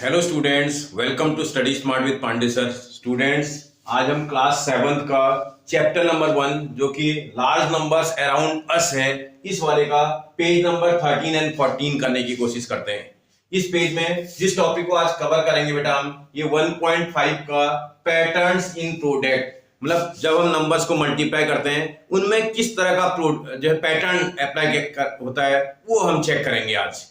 Hello students, welcome to study smart with Pandey sir. Students, आज हम class 7th का chapter number 1 जो कि लार्ज नंबर्स अराउंड अस है, इस वाले का पेज नंबर 13 एंड 14 करने की कोशिश करते हैं। इस पेज में जिस टॉपिक को आज कवर करेंगे बेटा हम ये 1.5 का पैटर्न्स इन प्रोडक्ट, मतलब जब हम नंबर्स को मल्टीप्लाई करते हैं उनमें किस तरह का जो है पैटर्न अप्लाई होता है वो हम चेक करेंगे आज।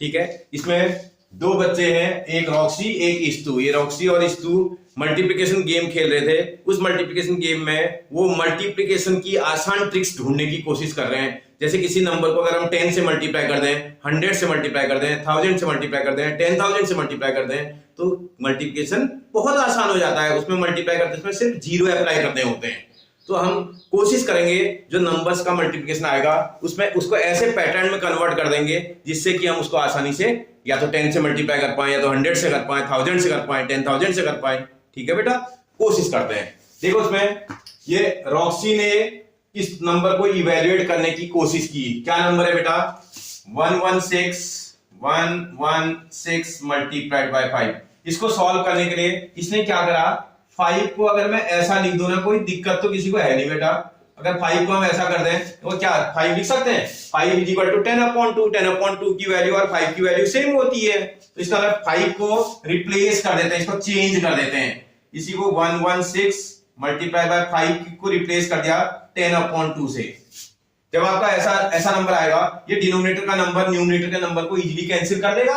ठीक है, इसमें दो बच्चे हैं, एक रॉक्सी एक इस्तु। ये रॉक्सी और इस्तु मल्टीप्लिकेशन गेम खेल रहे थे। उस मल्टीप्लिकेशन गेम में वो मल्टीप्लिकेशन की आसान ट्रिक्स ढूंढने की कोशिश कर रहे हैं। जैसे किसी नंबर को अगर हम 10 से मल्टीप्लाई कर दें, 100 से मल्टीप्लाई कर दें, 1000 से मल्टीप्लाई कर दें, 10,000 से मल्टीप्लाई कर दें तो मल्टीप्लिकेशन बहुत आसान हो जाता है। उसमें मल्टीप्लाई करते उसमें सिर्फ जीरो अप्लाई करने होते हैं। तो हम कोशिश करेंगे जो नंबर्स का मल्टीप्लिकेशन आएगा उसमें उसको ऐसे पैटर्न में कन्वर्ट कर देंगे जिससे कि हम उसको आसानी से या तो 10 से मल्टीप्लाई कर पाए, या तो 100 से कर पाए, 1000 से कर पाए, 10,000 से कर पाए। ठीक है बेटा, कोशिश करते हैं। देखो उसमें ये रॉक्सी ने इस नंबर को इवेल्युएट करने की कोशिश की। क्या नंबर है बेटा? 116 मल्टीप्लाइड बाय 5। इसको सॉल्व करने के लिए इसने क्या करा, 5 को अगर मैं ऐसा लिख दूं ना, कोई दिक्कत तो किसी को है नहीं बेटा। अगर 5 को हम ऐसा कर दें तो क्या 5 लिख सकते हैं? 5 = 10/2। 10/2 की वैल्यू और 5 की वैल्यू सेम होती है, तो इसका मतलब 5 को रिप्लेस कर देते हैं, इसको चेंज कर देते हैं। इसी को 116 मल्टीप्लाई बाय 5 को रिप्लेस कर दिया 10/2 से। जब आपका ऐसा नंबर आएगा, ये डिनोमिनेटर का नंबर न्यूमरेटर के नंबर को इजीली कैंसिल कर देगा।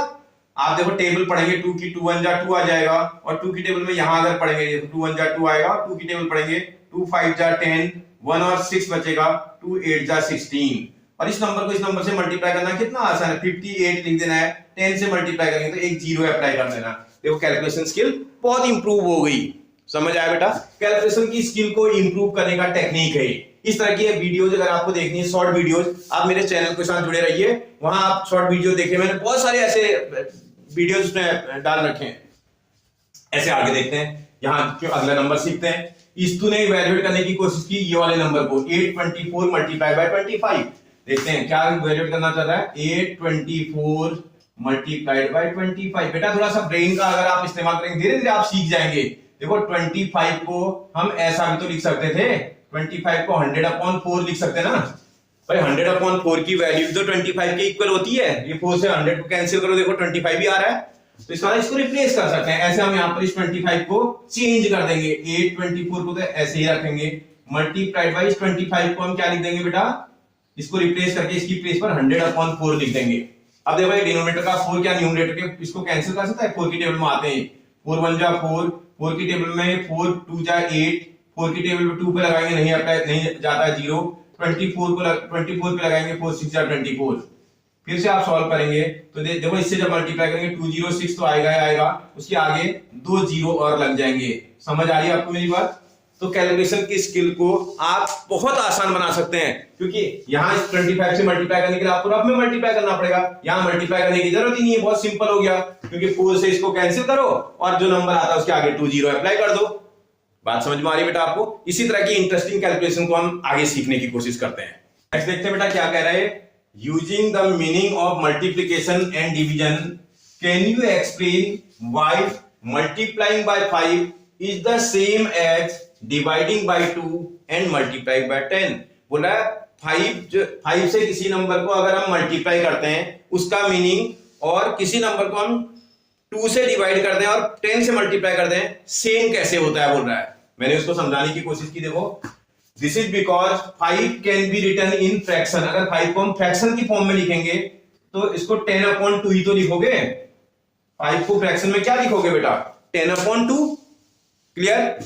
आप देखो टेबल पढ़ेंगे, 2 की 2 1 जा 2 आ जाएगा, और 2 की टेबल में यहां अगर पढ़ेंगे 2 1 जा 2 आएगा। 2 की टेबल पढ़ेंगे 2 5 जा 10, 1 और 6 बचेगा, 2 8 जा 16। और इस नंबर को इस नंबर से मल्टीप्लाई करना कितना आसान है, 58 लिख देना है। 10 से मल्टीप्लाई करेंगे तो एक जीरो अप्लाई कर देना। देखो कैलकुलेशन स्किल बहुत इंप्रूव हो गई। समझ आया बेटा? कैलकुलेशन की स्किल को इंप्रूव करने का टेक्निक है। इस तरह की वीडियोज अगर आपको देखनी है, शॉर्ट वीडियोज, आप मेरे चैनल के साथ जुड़े रहिए। वहां आप शॉर्ट वीडियो देखें, मैंने बहुत सारे ऐसे वीडियोज उसमें डाल रखे हैं। ऐसे आगे देखते हैं, यहाँ क्यों अगला नंबर सीखते हैं। इस्तु ने इवैल्यूएट करने की कोशिश की ये वाले नंबर को, 824 मल्टीप्लाई बाय 25। देखते हैं क्या इवैल्यूएट करना चाह रहा है। 824 मल्टीप्लाइड बाय 25। बेटा थोड़ा सा ब्रेन का अगर आप इस्तेमाल करेंगे धीरे धीरे आप सीख जाएंगे। देखो 25 को हम ऐसा भी तो लिख सकते थे, 25 को 100/4 लिख सकते ना भाई। 100/4 की वैल्यू तो 25 के इक्वल होती है। ये 4 से 100 को कैंसिल करो, देखो 25 भी आ रहा है, तो इसको रिप्लेस कर सकते हैं। ऐसे हम यहाँ पर इस 25 को चेंज कर देंगे। 824 को तो ऐसे ही रखेंगे, मल्टीप्लाइड बाय इस 25 को हम क्या लिख देंगे बेटा, इसको रिप्लेस करके इसकी प्लेस पर 100/4 लिख देंगे। अब देखो डिनोमिनेटर का 4 क्या न्यूमरेटर के इसको कैंसिल कर सकता है। 4 की टेबल में आते हैं, 4 1 जा 4, 4 की टेबल में 4 2 जा 8, 4 की टेबल पे 2 पे लगाएंगे नहीं जाता है 0। 24 पे लगाएंगे 4 6 जा 24। फिर से आप सॉल्व करेंगे तो देखो इससे जब मल्टीप्लाई करेंगे 206 तो आएगा, उसके आगे 2 जीरो और लग जाएंगे। समझ आ रही है आपको मेरी बात? तो कैलकुलेशन की स्किल को आप बहुत आसान बना सकते हैं, क्योंकि यहाँ इस 25 से मल्टीप्लाई करने के लिए आपको रफ में मल्टीप्लाई करना पड़ेगा। यहाँ मल्टीप्लाई करने की जरूरत ही नहीं है, बहुत सिंपल हो गया, क्योंकि 4 से इसको कैंसिल करो और जो नंबर आता है उसके आगे 2 जीरो अप्लाई कर दो। बात समझ में आ रही है बेटा आपको? इसी तरह की इंटरेस्टिंग कैलकुलेशन को हम आगे सीखने की कोशिश करते हैं। नेक्स्ट देखते हैं बेटा क्या कह रहा है। Using the meaning of multiplication and division, can you explain why multiplying by 5 is the same as dividing by 2 and multiplying by 10? बोला 5 से किसी नंबर को अगर हम मल्टीप्लाई करते हैं उसका मीनिंग, और किसी नंबर को हम 2 से डिवाइड करते हैं और 10 से मल्टीप्लाई करते हैं, सेम कैसे होता है बोल रहा है। मैंने उसको समझाने की कोशिश की। देखो This is because 5 can be written in fraction। अगर 5 को हम फ्रैक्शन की फॉर्म में लिखेंगे तो इसको 10/2 ही तो लिखोगे। 5 को फ्रैक्शन में क्या लिखोगे बेटा? 10/2। क्लियर?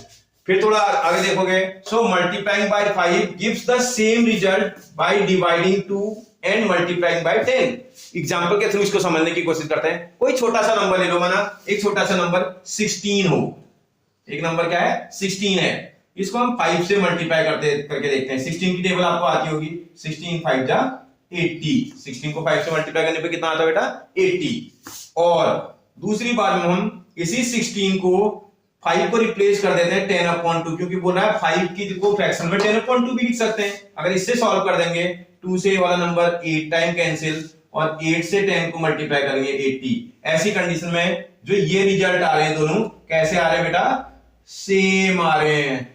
फिर थोड़ा आगे देखोगे, सो multiplying by 5 gives the same result by dividing 2 and multiplying by 10। Example के थ्रू इसको समझने की कोशिश करते हैं। कोई छोटा सा नंबर ले लो, माना एक छोटा सा नंबर 16 हो। एक नंबर क्या है? 16 है। इसको हम 5 से मल्टीप्लाई करके देखते हैं। 16 की टेबल आपको आती होगी, 16 5 जा 80। 16 को 5 से मल्टीप्लाई करने पे कितना आता है बेटा? 80। और दूसरी बार में हम इसी 16 को 5 को रिप्लेस कर देते हैं 10/2, क्योंकि बोल रहा है 5 की को फ्रैक्शन में 10/2 भी लिख सकते हैं। अगर इससे सॉल्व कर देंगे, 2 से वाला नंबर 8 टाइम कैंसिल, और 8 से 10 को मल्टीप्लाई करेंगे 80। ऐसी कंडीशन में जो ये रिजल्ट आ रहे हैं दोनों कैसे आ रहे हैं बेटा, सेम आ रहे हैं।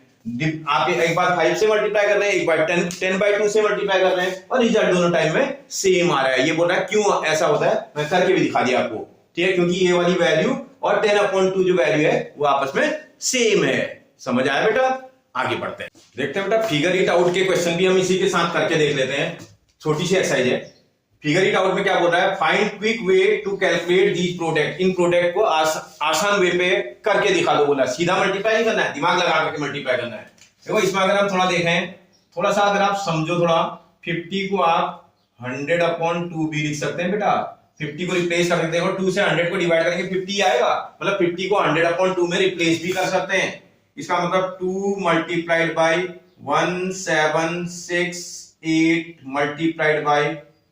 आप एक बार 5 से मल्टीप्लाई कर रहे हैं, एक बार 10/2 से मल्टीप्लाई कर रहे हैं और रिजल्ट दोनों टाइम में सेम आ रहा है। ये बोल रहा है क्यों ऐसा होता है, मैं करके भी दिखा दिया आपको, ठीक है, क्योंकि ये वाली वैल्यू और 10/2 जो वैल्यू है वो आपस में सेम है। समझ आया बेटा? आगे बढ़ते हैं, देखते हैं बेटा फिगर इट आउट के क्वेश्चन भी हम इसी के साथ करके देख लेते हैं। छोटी सी एक्सरसाइज है। फिगर इट आउट में क्या बोल रहा है, find quick way to calculate these product. इन प्रोडक्ट को आसान वे पे करके दिखा दो। बोला सीधा मल्टीप्लाई नहीं करना है, दिमाग लगा करके मल्टीप्लाई करना है। देखो इसमें अगर हम थोड़ा देखें, थोड़ा सा अगर आप समझो, थोड़ा 50 को आप 100/2 भी लिख सकते हैं बेटा। 50 को रिप्लेस कर सकते हैं, 2 से 100 को डिवाइड करेंगे 50 आएगा, मतलब 50 को 100/2 में रिप्लेस भी कर सकते हैं। इसका मतलब 2 मल्टीप्लाइड बाई 1768 मल्टीप्लाइड बाई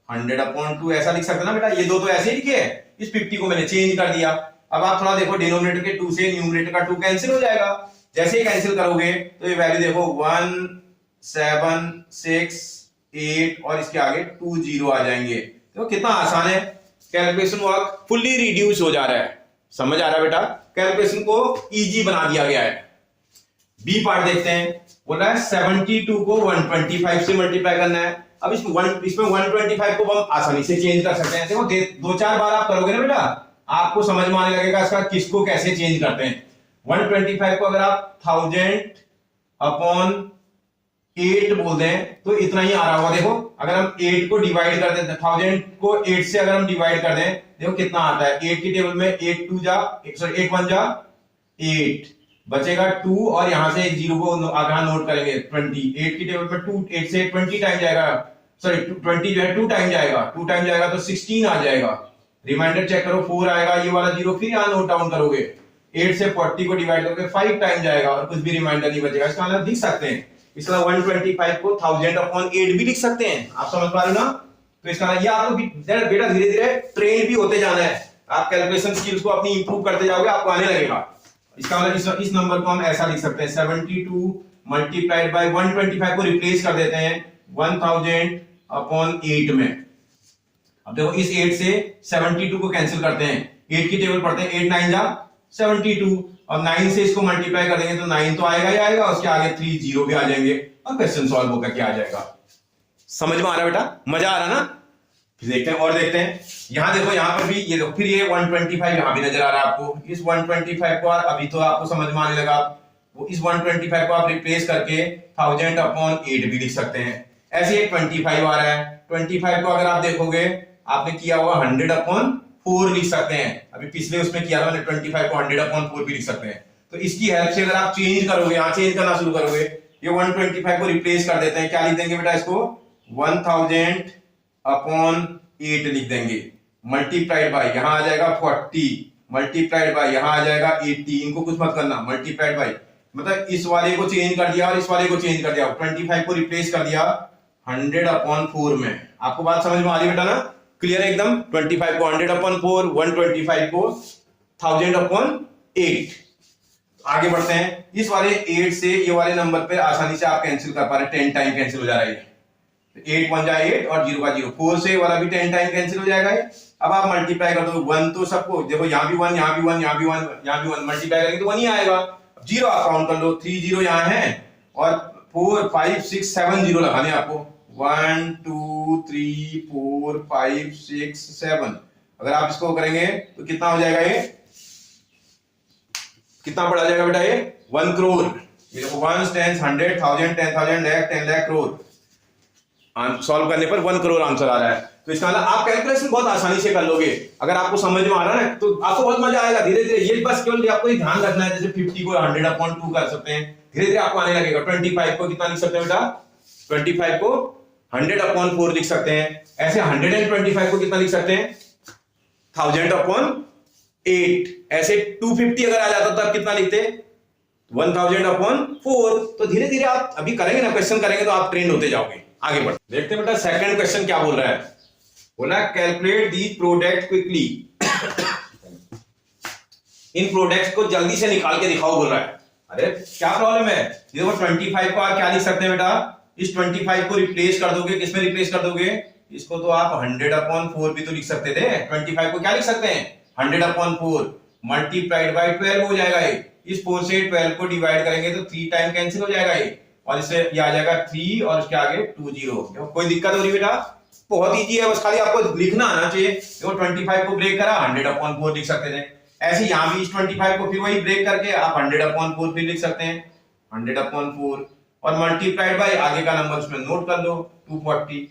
100/2 ऐसा लिख सकते हैं ना बेटा। ये दो तो ऐसे ही लिखे हैं, इस 50 को मैंने चेंज कर दिया। अब आप थोड़ा देखो, डिनोमिनेटर के 2 से न्यूमरेटर का 2 कैंसिल हो जाएगा। जैसे ही कैंसिल करोगे तो ये वैल्यू देखो 1768 और इसके आगे 2 0 आ जाएंगे। तो कितना आसान है, कैलकुलेशन वर्क फुल्ली रिड्यूस हो जा रहा है। समझ आ रहा है बेटा? कैलकुलेशन को इजी बना दिया गया है। बी पार्ट देखते हैं, बोल रहा है 72 को 125 से मल्टीप्लाई करना है। अब इसमें 125 को हम आसानी से चेंज कर सकते हैं। देखो 2-4 बार आप करोगे ना बेटा, आपको समझ में आने लगेगा इसका किसको कैसे चेंज करते हैं। 125 को अगर आप 1000/8 बोल दें तो इतना ही आ रहा होगा। देखो अगर हम 8 को डिवाइड कर दें, 1000 को 8 से अगर हम डिवाइड कर दें, देखो कितना आता है। 8 की टेबल में 8 1 जा 8 बचेगा 2 और यहां से एक 0 को आगे नोट करेंगे 20। 8 की टेबल में 2 8 से 20 टाइम जाएगा, सॉरी 20 जो है 2 टाइम जाएगा, 2 टाइम जाएगा तो 16 आ जाएगा। रिमाइंडर चेक करो, 4 आएगा, ये वाला 0 फिर यहां नोट डाउन करोगे। 8 से 40 को डिवाइड करोगे 5 टाइम जाएगा और कुछ भी रिमाइंडर नहीं बचेगा। इसका मतलब लिख सकते हैं, इसका 125 को 1000/8 भी लिख सकते हैं। आप समझ पा रहे हो ना? तो इसका ये आपको बेटा धीरे धीरे ट्रेन भी होते जाना है। आप कैलकुलेशन स्किल्स को अपनी इंप्रूव करते जाओगे, आपको आने लगेगा। इसका मतलब इस नंबर को हम ऐसा लिख सकते हैं, 72 मल्टीप्लाइड बाय 125 को रिप्लेस कर देते हैं 1000/8 में। अब देखो इस 8 से 72 को कैंसिल करते हैं, 8 की टेबल पढ़ते हैं, 8 9 जा 72 और 9 से इसको मल्टीप्लाई कर देंगे तो 9 तो आएगा ही आएगा, उसके आगे 3 0 भी आ जाएंगे और क्वेश्चन सॉल्व होकर के आ जाएगा। समझ में आ रहा बेटा? मजा आ रहा ना? फिर देखते हैं और देखते हैं। यहां देखो, यहां पर भी ये देखो, फिर ये 125 यहां भी नजर आ रहा है आपको। इस 125 को अभी तो आपको समझ में आने लगा, वो इस 125 को आप रिप्लेस करके 1000/8 भी लिख सकते हैं। ऐसे ही 25 आ रहा है, 25 को अगर आप देखोगे आपने किया हुआ 100/4 लिख सकते हैं। अभी पिछले उसमें किया था मैंने, 25 को 100/4 भी लिख सकते हैं। तो इसकी हेल्प से अगर आप चेंज करोगे, यहां चेंज करना शुरू करोगे, ये 125 को रिप्लेस कर देते हैं, क्या लिख देंगे बेटा इसको 1000/8 लिख देंगे। मल्टीप्लाइड बाय यहां आ जाएगा 40, मल्टीप्लाइड बाय यहां आ जाएगा 80, इनको कुछ मत करना, मल्टीप्लाइड बाय मतलब इस वाले को चेंज कर दिया और इस वाले को चेंज कर दिया, 25 को रिप्लेस कर दिया 100/4 में। आपको बात समझ में आ रही बेटा ना? क्लियर है एकदम? 25 को 100/4, 125 को 1000/8। आगे बढ़ते हैं, इस वाले 8 से ये वाले नंबर पे आसानी से आप कैंसिल कर पा रहे, 10 टाइम कैंसिल हो जा रहा है। 8 1 जा 8 और 0 का 0, 4 से वाला भी 10 टाइम कैंसिल हो जाएगा। अब आप मल्टीप्लाई कर दो 1 तो सबको देखो, यहां भी 1, यहां भी 1, यहां भी 1, यहां भी 1, मल्टीप्लाई करेंगे तो 1 ही आएगा। 0 आप काउंट कर लो, 3 0 यहां है और 4 5 6 7 0 लगाने आपको, 1 2 3 4 5 6 7। अगर आप इसको करेंगे तो कितना हो जाएगा, ये कितना पड़ा जाएगा बेटा, ये 1 करोड़। ये देखो 1 10 100 1000 10,000 लाख 10 लाख करोड़। सॉल्व करने पर 1 करोड़ आंसर आ रहा है। तो इसका मतलब आप कैलकुलेशन बहुत आसानी से कर लोगे। अगर आपको समझ में आ रहा है ना तो आपको बहुत मजा आएगा। धीरे धीरे ये बस केवल आपको ये ध्यान रखना है, जैसे 50 को 100/2 कर सकते हैं, धीरे धीरे आपको आने लगेगा। 25 को कितना लिख सकते हैं बेटा, 25 को 100/4 लिख सकते हैं। ऐसे 125 को कितना लिख सकते हैं, 1000/8। ऐसे 250 अगर आ जाता तब कितना लिखते, 1000/4। तो धीरे धीरे आप अभी करेंगे ना, क्वेश्चन करेंगे तो आप ट्रेंड होते जाओगे। आगे बढ़ देखते हैं बेटा, सेकंड क्वेश्चन क्या बोल रहा है। बोला calculate the product quickly. In products को जल्दी से निकाल के दिखाओ बोल रहा है। अरे क्या प्रॉब्लम है, ये देखो 25 को आप क्या लिख सकते हैं बेटा, इस 25 को रिप्लेस कर दोगे, किसमें रिप्लेस कर दोगे, इसको तो आप 100/4 भी तो लिख सकते थे। 25 को क्या लिख सकते हैं 100/4 मल्टीप्लाइड बाय 12 हो जाएगा ये। इस 4 से 12 को डिवाइड करेंगे तो 3 टाइम कैंसिल हो जाएगा ये, और इससे ये आ जाएगा 3 और इसके आगे 20। कोई दिक्कत हो रही बेटा? बहुत इजी है, बस खाली आपको लिखना आना चाहिए। देखो 25 को ब्रेक करा 100/4 लिख सकते थे। ऐसे यहां भी इस 25 को फिर वही ब्रेक करके आप 100/4 फिर लिख सकते हैं 100/4 और मल्टीप्लाइड बाय आगे का नंबर उसमें नोट कर लो 240।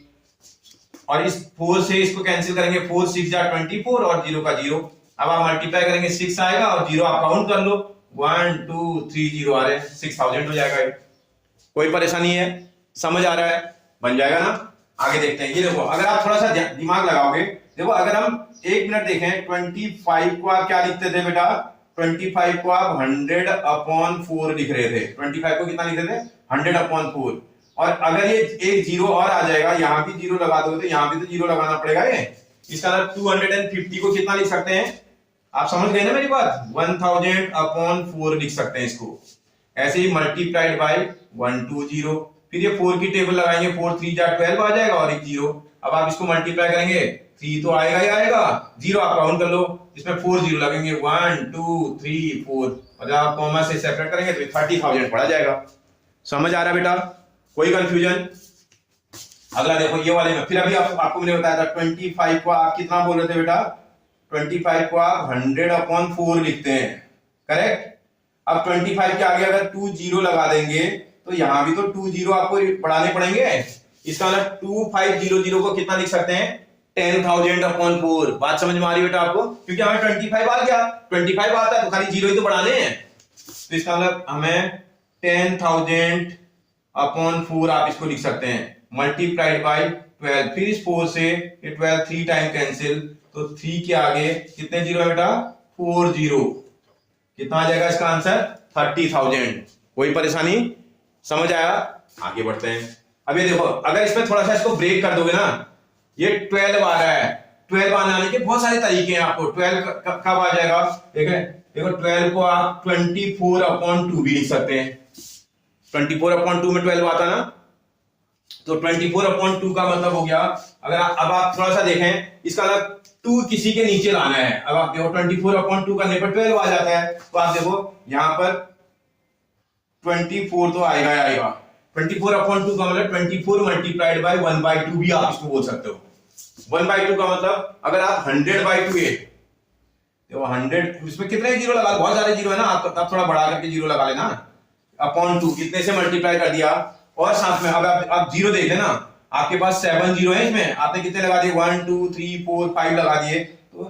और इस 4 से इसको कैंसिल करेंगे 4 6 जा 24 और 0 का 0। अब आप मल्टीप्लाई करेंगे 6 आएगा और 0 आप काउंट कर लो 1 2 3 0 आ रहे हैं 6000 हो जाएगा। कोई परेशानी है? समझ आ रहा है? बन जाएगा ना? आगे देखते हैं। ये देखो अगर आप थोड़ा सा दिमाग लगाओगे, देखो अगर हम 1 मिनट देखें 25 को आप क्या लिखते थे बेटा? 25 को आप 100/4 लिख रहे थे। 25 को कितना लिखते थे 100/4। और अगर ये एक 0 और आ जाएगा, यहां भी 0 लगा दोगे तो यहां भी तो 0 लगाना पड़ेगा। ये इसका मतलब 250 को कितना लिख सकते हैं? आप समझ गए ना मेरी बात? 1000/4 लिख सकते हैं इसको। ऐसे ही मल्टीप्लाइड बाय 120, फिर ये 4 की टेबल लगाएंगे 4 3 जा 12 आ जाएगा और एक 0। अब आप इसको मल्टीप्लाई करेंगे 3 तो आएगा ही आएगा, 0 आप काउंट कर लो, इसमें 4 0 लगेंगे 1 2 3 4 और जब आप कॉमा से सेपरेट करेंगे तो 30,000 पड़ा जाएगा। समझ आ रहा है बेटा? कोई कंफ्यूजन? अगला देखो ये वाले में, फिर अभी आपको मैंने बताया था 25 को आप कितना बोल रहे थे बेटा? 25 को आप 100/4 लिखते हैं, करेक्ट। अब 25 के आगे अगर 2 0 लगा देंगे तो यहां भी तो 2 0 आपको बढ़ाने पड़ेंगे। इसका मतलब 2500 को कितना लिख सकते हैं 10,000/4। बात समझ में आ रही है बेटा आपको? क्योंकि हमें 25 आ गया, 25 आता है तो खाली 0 ही तो बढ़ाने हैं। तो इसका मतलब हमें 10,000/4 आप इसको लिख सकते हैं मल्टीप्लाइड बाय 12। फिर इस 4 से ये 12 3 टाइम कैंसिल, तो 3 के आगे कितने 0 है बेटा? 4 0। कितना आ जाएगा इसका आंसर? 30,000। कोई परेशानी? समझ आया? आगे बढ़ते हैं। अब ये देखो अगर इसमें थोड़ा सा इसको ब्रेक कर दोगे ना, ये 12 आ रहा है, 12 आने के बहुत सारे तरीके हैं आपको। 12 कब आ जाएगा? देखो 12 को आप 24/2 भी लिख सकते हैं। 24/2 में 12 आता ना, तो 24/2 का मतलब हो गया, अगर अब आप थोड़ा सा देखें इसका मतलब 2 किसी के नीचे लाना है। अब आप देखो 24/2 करने पर 12 आ जाता है, तो आप देखो यहां पर 24 तो आएगा आएगा। 24/2 का मतलब 24 मल्टीप्लाइड बाय 1/2 भी आप इसको बोल सकते हो। 1/2 का मतलब अगर आप 100/2 है तो 100, इसमें कितने 0 लगा? बहुत सारे 0 है ना, आप थोड़ा बढ़ा करके 0 लगा लेना। अपॉन 2 कितने से मल्टीप्लाई कर दिया, और साथ में अब आप 0 देख लेना, आपके पास 7 0 है, इसमें आपने कितने लगा दिए 1 2 3 4 5 लगा दिए, तो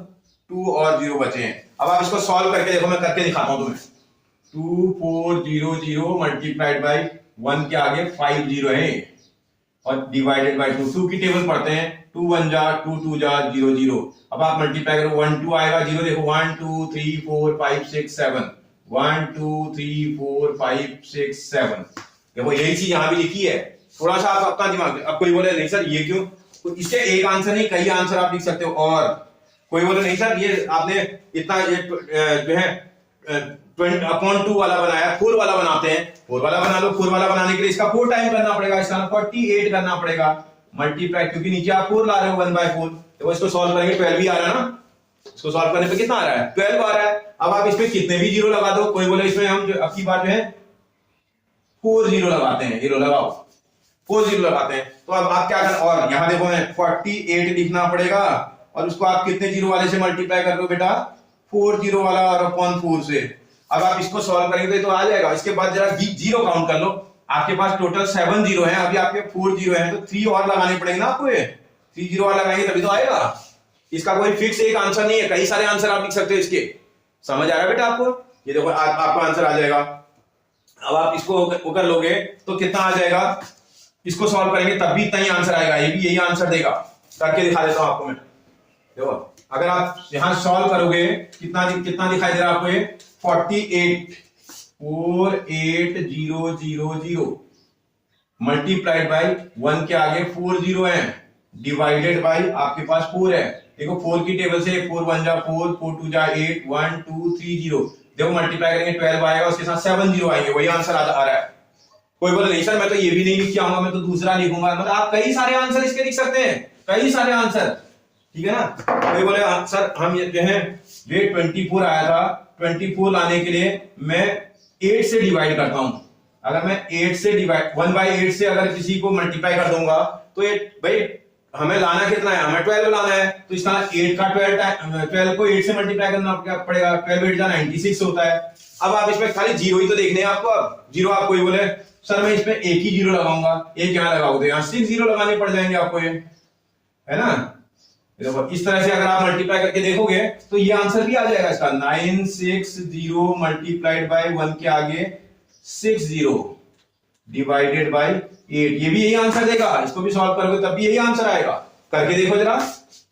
2 और 0 बचे हैं। अब आप इसको सॉल्व करके देखो, मैं करके दिखाता हूं तुम्हें। 2400 मल्टीप्लाइड बाय 1 के आगे 5 0 है और डिवाइडेड बाय 2। 2 की टेबल पढ़ते हैं, 2 1 जा 2 2 जा 0 0। अब आप मल्टीप्लाई करो 1 2 आएगा 0, देखो 1 2 3 4 5 6 7 1 2 3 4 5 6 7। देखो यही चीज यहां भी लिखी है। थोड़ा सा आप अपना दिमाग, अब कोई बोले नहीं सर ये क्यों, तो इसके एक आंसर नहीं कई आंसर आप लिख सकते हो। और कोई बोले नहीं सर ये आपने इतना ये जो है 20/2 वाला बनाया, 4 वाला बनाते हैं, 4 वाला बना लो। 4 वाला बनाने के लिए इसका 4 टाइम करना पड़ेगा, इसका 48 करना पड़ेगा मल्टीप्लाई, क्योंकि नीचे आप 4 ला रहे हो 1/4। तो इसको सॉल्व करेंगे 12 भी आ रहा है ना, इसको सॉल्व करने पे कितना आ रहा है 12 आ रहा है। अब आप इसमें कितने भी 0 लगा दो, कोई बोले इसमें हम अब की बात जो है 4 0 लगाते हैं, 0 लगाओ 4 0 लगाते हैं। तो अब आप क्या करना, और यहां देखो 48 लिखना पड़ेगा, और उसको आप कितने 0 वाले से मल्टीप्लाई कर दो बेटा 4 0 वाला और अपॉन 4 से। अब आप इसको सॉल्व करेंगे तो आ जाएगा। इसके बाद जरा 0 काउंट कर लो, आपके पास टोटल 7 0 है, अभी आपके 4 0 है, तो 3 और लगाने पड़ेंगे ना आपको। ये 3 0 और लगाएंगे तभी तो आएगा। इसका कोई फिक्स एक आंसर नहीं है, कई सारे आंसर आप लिख सकते हो इसके। समझ आ रहा है बेटा आपको? ये देखो आपका आंसर आ जाएगा। अब आप इसको कर लोगे तो कितना आ जाएगा, इसको सॉल्व करेंगे तब भी इतना ही आंसर आएगा, ये भी यही आंसर देगा। करके दिखा देता हूं आपको मैं। देखो अगर आप यहां सॉल्व करोगे कितना दिखाई दे रहा है आपको, ये 48 48000 मल्टीप्लाइड बाय 1 के आगे 4 0 है, डिवाइडेड बाय आपके पास 4 है। देखो 4 की टेबल से 4 1 जा 4 4 2 जा 8 1 2 3 0। देखो मल्टीप्लाई करेंगे 12 आएगा, उसके साथ 7 0 आएंगे, वही आंसर आ रहा है। कोई बोले नहीं सर मैं तो ये भी नहीं लिख के आऊंगा, मैं तो दूसरा लिखूंगा। मतलब आप कई सारे आंसर इसके लिख सकते हैं। कई सारे आंसर, ठीक है ना। कोई बोले सर हम ये हैं ये 24 आया था, 24 लाने के लिए मैं 8 से डिवाइड करता हूं। अगर मैं 8 से डिवाइड 1/8 से अगर किसी को मल्टीप्लाई कर दूंगा तो ये भाई हमें लाना कितना है, हमें 12 लाना है, तो इसका 8 का 12 को 8 से मल्टीप्लाई करना पड़ेगा। 12 8 96 होता है। अब आप इसमें खाली जीरो ही तो देखने हैं आपको। अब जीरो आप कोई बोले सर मैं इसमें एक ही जीरो लगाऊंगा, एक यहाँ लगाओगे यहाँ 6 जीरो लगाने पड़ जाएंगे आपको, ये है ना। देखो इस तरह से अगर आप मल्टीप्लाई करके देखोगे तो ये आंसर भी आ जाएगा इसका 960 मल्टीप्लाइड बाय 1 के आगे 60 डिवाइडेड बाय 8, ये भी यही आंसर देगा। इसको भी सॉल्व करोगे तब भी यही आंसर आएगा। करके देखो जरा,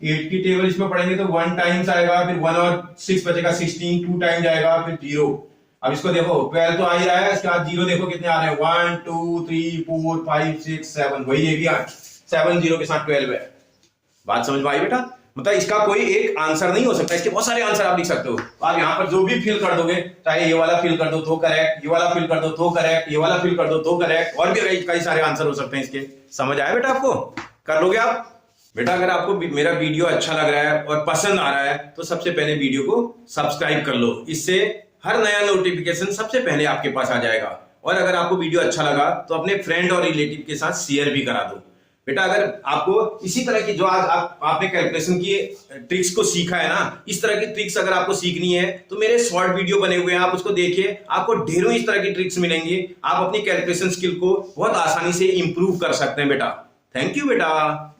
8 की टेबल इसमें पढ़ेंगे तो 1 टाइम्स आएगा, फिर 1 और 6 बचेगा 16, 2 टाइम्स आएगा, फिर 0। अब इसको देखो 12 तो आ ही रहा है, इसके बाद 0 देखो कितने आ रहे हैं 1 2 3 4 5 6 7, वही ये भी 7 0 के साथ 12 है। बात समझ में आई बेटा। मतलब इसका कोई एक आंसर नहीं हो सकता, इसके बहुत सारे आंसर आप लिख सकते हो। आप यहाँ पर जो भी फिल कर दोगे, चाहे ये वाला फिल कर दो तो करेक्ट, ये वाला फिल कर दो तो करेक्ट, ये वाला फिल कर दो तो करेक्ट, और भी कई सारे आंसर हो सकते हैं इसके। समझ आया बेटा आपको? कर लोगे आप बेटा? अगर आपको मेरा वीडियो अच्छा लग रहा है और पसंद आ रहा है तो सबसे पहले वीडियो को सब्सक्राइब कर लो, इससे हर नया नोटिफिकेशन सबसे पहले आपके पास आ जाएगा। और अगर आपको वीडियो अच्छा लगा तो अपने फ्रेंड और रिलेटिव के साथ शेयर भी करा दो। बेटा अगर आपको इसी तरह की जो आज आपने कैलकुलेशन की ट्रिक्स को सीखा है ना, इस तरह की ट्रिक्स अगर आपको सीखनी है तो मेरे शॉर्ट वीडियो बने हुए हैं, आप उसको देखिए, आपको ढेरों इस तरह की ट्रिक्स मिलेंगी। आप अपनी कैलकुलेशन स्किल को बहुत आसानी से इंप्रूव कर सकते हैं बेटा। थैंक यू बेटा।